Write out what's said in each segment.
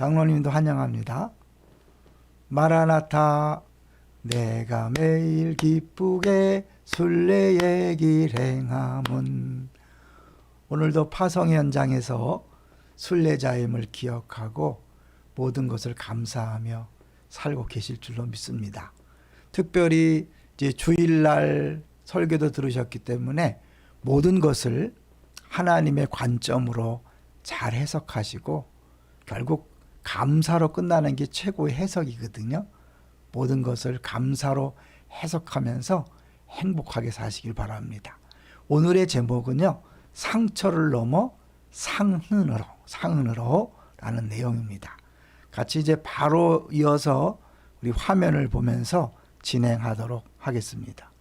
장로님도 환영합니다. 마라나타 내가 매일 기쁘게 순례의 길 행함은. 오늘도 파송 현장에서 순례자임을 기억하고 모든 것을 감사하며 살고 계실 줄로 믿습니다. 특별히 이제 주일날 설교도 들으셨기 때문에 모든 것을 하나님의 관점으로 잘 해석하시고 결국 감사로 끝나는 게 최고의 해석이거든요. 모든 것을 감사로 해석하면서 행복하게 사시길 바랍니다. 오늘의 제목은요, 상처를 넘어 상흔으로 라는 내용입니다. 같이 이제 바로 이어서 우리 화면을 보면서 진행하도록 하겠습니다.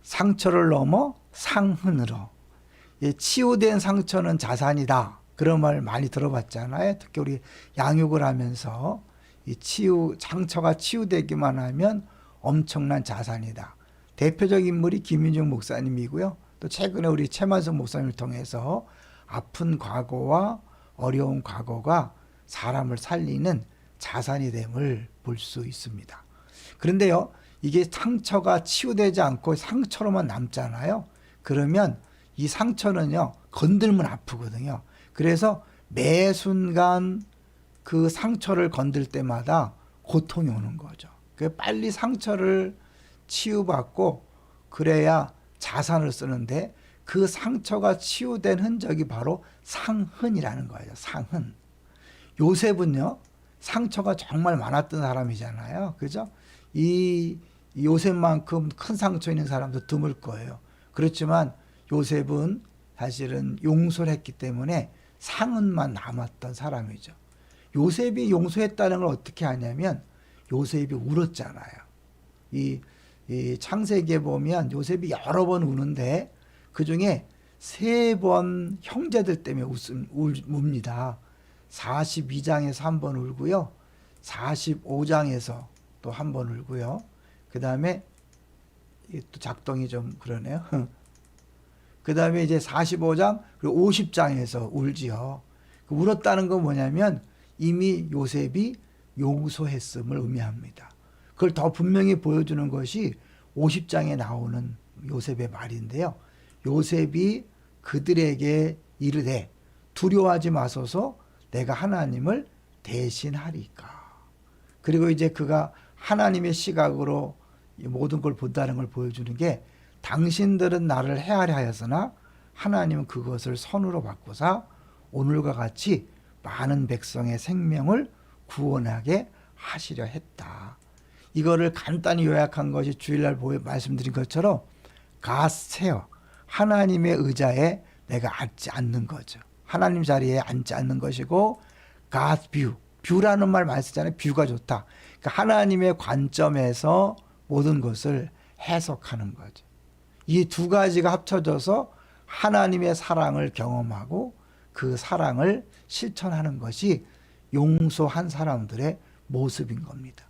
상처를 넘어 상흔으로. 치유된 상처는 자산이다. 그런 말 많이 들어봤잖아요. 특히 우리 양육을 하면서 이 상처가 치유되기만 하면 엄청난 자산이다. 대표적 인물이 김윤중 목사님이고요. 또 최근에 우리 최만석 목사님을 통해서 아픈 과거와 어려운 과거가 사람을 살리는 자산이 됨을 볼 수 있습니다. 그런데요, 이게 상처가 치유되지 않고 상처로만 남잖아요. 그러면 이 상처는요, 건들면 아프거든요. 그래서 매 순간 그 상처를 건들 때마다 고통이 오는 거죠. 빨리 상처를 치유받고 그래야 자산을 쓰는데, 그 상처가 치유된 흔적이 바로 상흔이라는 거예요. 상흔. 요셉은요, 상처가 정말 많았던 사람이잖아요. 그죠? 이 요셉만큼 큰 상처 있는 사람도 드물 거예요. 그렇지만 요셉은 사실은 용서를 했기 때문에 상흔만 남았던 사람이죠. 요셉이 용서했다는 걸 어떻게 하냐면 요셉이 울었잖아요. 이 창세기에 보면 요셉이 여러 번 우는데 그중에 3번 형제들 때문에 웁니다. 42장에서 한 번 울고요. 45장에서 또 한 번 울고요. 그 다음에 또 작동이 좀 그러네요. 그 다음에 이제 45장 그리고 50장에서 울지요. 울었다는 건 뭐냐면 이미 요셉이 용서했음을 의미합니다. 그걸 더 분명히 보여주는 것이 50장에 나오는 요셉의 말인데요. 요셉이 그들에게 이르되 두려워하지 마소서 내가 하나님을 대신하리까. 그리고 이제 그가 하나님의 시각으로 모든 걸 본다는 걸 보여주는 게, 당신들은 나를 헤아려 하였으나 하나님은 그것을 선으로 바꾸사 오늘과 같이 많은 백성의 생명을 구원하게 하시려 했다. 이거를 간단히 요약한 것이 주일날 말씀드린 것처럼 가세요. 하나님의 의자에 내가 앉지 않는 거죠. 하나님 자리에 앉지 않는 것이고, God's view. 뷰라는 말 많이 쓰잖아요. 뷰가 좋다. 그러니까 하나님의 관점에서 모든 것을 해석하는 거죠. 이 두 가지가 합쳐져서 하나님의 사랑을 경험하고 그 사랑을 실천하는 것이 용서한 사람들의 모습인 겁니다.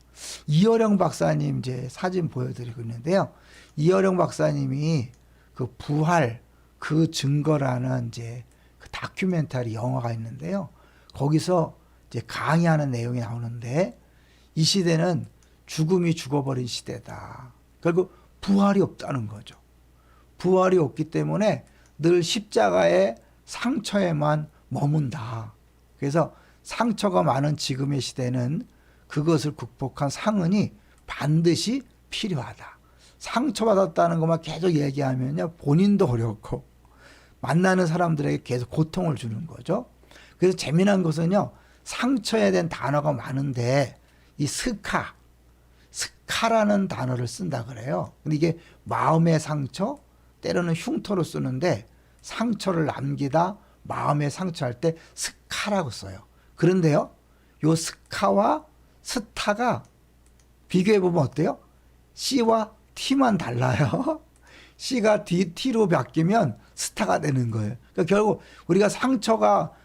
이어령 박사님 이제 사진 보여드리고 있는데요. 이어령 박사님이 그 부활 그 증거라는 이제 그 다큐멘터리 영화가 있는데요. 거기서 이제 강의하는 내용이 나오는데, 이 시대는 죽음이 죽어버린 시대다. 결국 부활이 없다는 거죠. 부활이 없기 때문에 늘 십자가의 상처에만 머문다. 그래서 상처가 많은 지금의 시대는 그것을 극복한 상흔이 반드시 필요하다. 상처받았다는 것만 계속 얘기하면요, 본인도 어렵고 만나는 사람들에게 계속 고통을 주는 거죠. 그래서 재미난 것은요, 상처에 대한 단어가 많은데 이 스카라는 단어를 쓴다 그래요. 근데 이게 마음의 상처, 때로는 흉터로 쓰는데 상처를 남기다 마음의 상처할 때 스카라고 써요. 그런데요, 요 스카와 스타가 비교해보면 어때요? C와 T만 달라요. C가 T로 바뀌면 스타가 되는 거예요. 그러니까 결국 우리가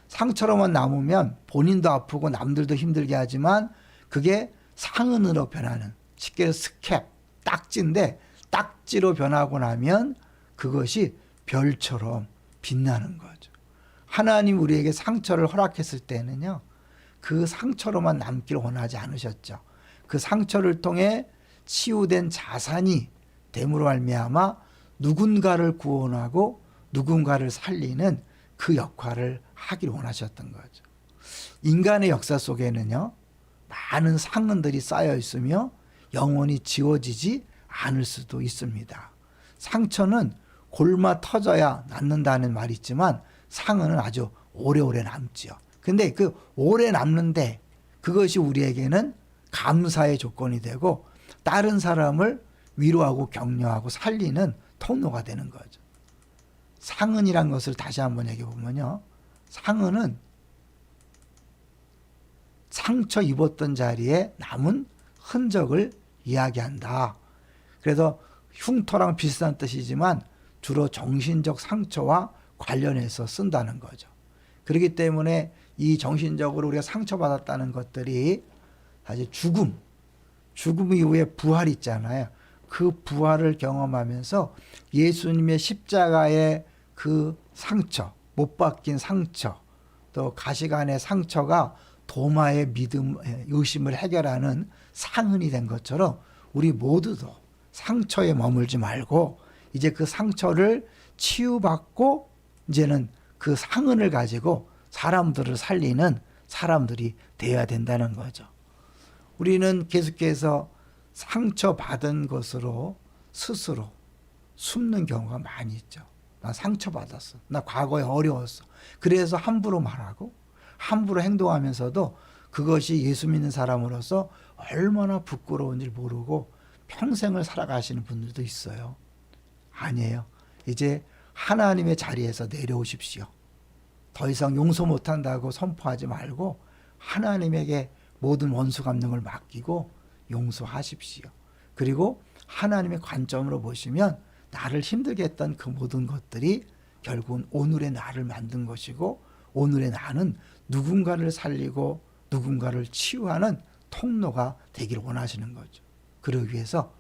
상처로만 남으면 본인도 아프고 남들도 힘들게 하지만 그게 상흔으로 변하는, 쉽게 해서 스캡, 딱지인데 딱지로 변하고 나면 그것이 별처럼 빛나는 거죠. 하나님 우리에게 상처를 허락했을 때는요, 그 상처로만 남기를 원하지 않으셨죠. 그 상처를 통해 치유된 자산이 됨으로 말미암아 누군가를 구원하고 누군가를 살리는 그 역할을 하기를 원하셨던 거죠. 인간의 역사 속에는요, 많은 상흔들이 쌓여 있으며 영원히 지워지지 않을 수도 있습니다. 상처는 골마 터져야 낫는다는 말이 있지만 상흔은 아주 오래오래 남지요. 근데 그 오래 남는데 그것이 우리에게는 감사의 조건이 되고 다른 사람을 위로하고 격려하고 살리는 통로가 되는 거죠. 상흔이란 것을 다시 한번 얘기해 보면요, 상흔은 상처 입었던 자리에 남은 흔적을 이야기한다. 그래서 흉터랑 비슷한 뜻이지만 주로 정신적 상처와 관련해서 쓴다는 거죠. 그렇기 때문에 이 정신적으로 우리가 상처받았다는 것들이 사실 죽음 이후에 부활 있잖아요. 그 부활을 경험하면서 예수님의 십자가의 그 상처, 못 박힌 상처, 또 가시관의 상처가 도마의 믿음, 의심을 해결하는 상흔이 된 것처럼 우리 모두도 상처에 머물지 말고 이제 그 상처를 치유받고 이제는 그 상흔을 가지고 사람들을 살리는 사람들이 되어야 된다는 거죠. 우리는 계속해서 상처받은 것으로 스스로 숨는 경우가 많이 있죠. 나 상처받았어. 나 과거에 어려웠어. 그래서 함부로 말하고 함부로 행동하면서도 그것이 예수 믿는 사람으로서 얼마나 부끄러운지 모르고 평생을 살아가시는 분들도 있어요. 아니에요. 이제 하나님의 자리에서 내려오십시오. 더 이상 용서 못한다고 선포하지 말고 하나님에게 모든 원수 감정을 맡기고 용서하십시오. 그리고 하나님의 관점으로 보시면 나를 힘들게 했던 그 모든 것들이 결국은 오늘의 나를 만든 것이고 오늘의 나는 누군가를 살리고 누군가를 치유하는 통로가 되기를 원하시는 거죠. 그러기 위해서